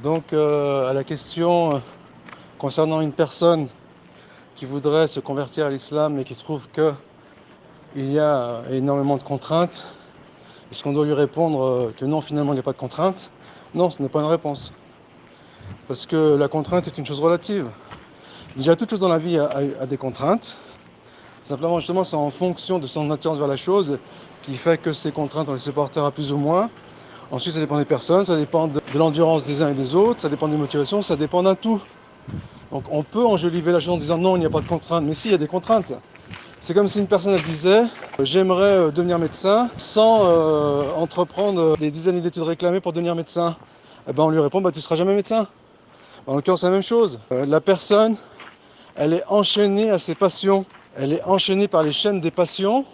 Donc à la question concernant une personne qui voudrait se convertir à l'islam et qui trouve qu'il y a énormément de contraintes, est-ce qu'on doit lui répondre que non, finalement il n'y a pas de contraintes? Non, ce n'est pas une réponse. Parce que la contrainte est une chose relative. Déjà, toute chose dans la vie a des contraintes. Simplement, justement, c'est en fonction de son attirance vers la chose qui fait que ces contraintes, on les supportera plus ou moins. Ensuite, ça dépend des personnes, ça dépend de l'endurance des uns et des autres, ça dépend des motivations, ça dépend d'un tout. Donc on peut enjoliver la chose en disant non, il n'y a pas de contraintes, mais si, il y a des contraintes. C'est comme si une personne elle disait j'aimerais devenir médecin sans entreprendre des dizaines d'études réclamées pour devenir médecin. Eh ben, on lui répond tu ne seras jamais médecin. En l'occurrence, c'est la même chose. La personne, elle est enchaînée à ses passions, elle est enchaînée par les chaînes des passions.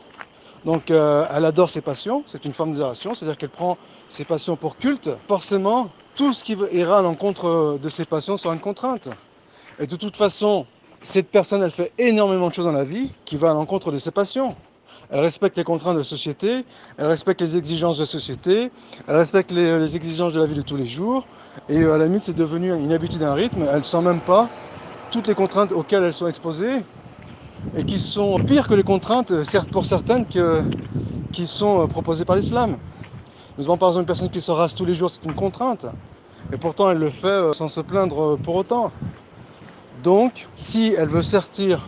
Donc elle adore ses passions, c'est une forme d'adoration, c'est-à-dire qu'elle prend ses passions pour culte. Forcément, tout ce qui ira à l'encontre de ses passions sera une contrainte. Et de toute façon, cette personne, elle fait énormément de choses dans la vie qui va à l'encontre de ses passions. Elle respecte les contraintes de la société, elle respecte les exigences de la société, elle respecte les exigences de la vie de tous les jours. Et à la limite, c'est devenu une habitude, un rythme. Elle ne sent même pas toutes les contraintes auxquelles elles sont exposées et qui sont pires que les contraintes, certes pour certaines, qui sont proposées par l'islam. Nous avons par exemple une personne qui se rase tous les jours, c'est une contrainte. Et pourtant, elle le fait sans se plaindre pour autant. Donc, si elle veut sortir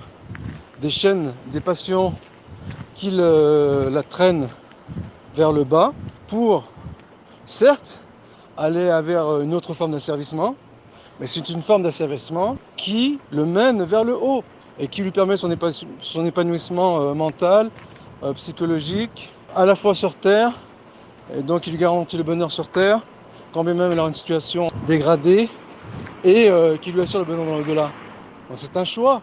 des chaînes, des passions qui la traînent vers le bas, pour, certes, aller vers une autre forme d'asservissement, mais c'est une forme d'asservissement qui le mène vers le haut et qui lui permet son épanouissement mental, psychologique, à la fois sur Terre, et donc il lui garantit le bonheur sur Terre, quand bien même elle a une situation dégradée, et qui lui assure le bonheur dans l'au-delà. Donc c'est un choix,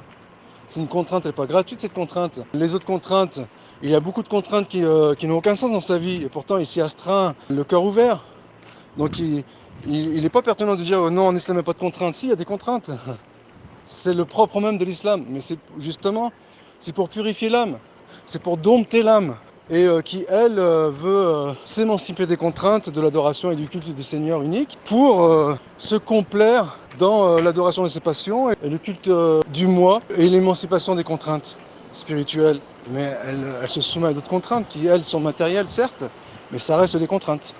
c'est une contrainte, elle n'est pas gratuite cette contrainte. Les autres contraintes, il y a beaucoup de contraintes qui n'ont aucun sens dans sa vie, et pourtant il s'y astreint le cœur ouvert. Donc il n'est pas pertinent de dire non, en islam il n'y a pas de contraintes. Si, il y a des contraintes. C'est le propre même de l'islam, mais c'est justement, c'est pour purifier l'âme, c'est pour dompter l'âme, et qui, elle, veut s'émanciper des contraintes de l'adoration et du culte du Seigneur unique, pour se complaire dans l'adoration de ses passions, et le culte du moi, et l'émancipation des contraintes spirituelles. Mais elle se soumet à d'autres contraintes, qui, elles, sont matérielles, certes, mais ça reste des contraintes.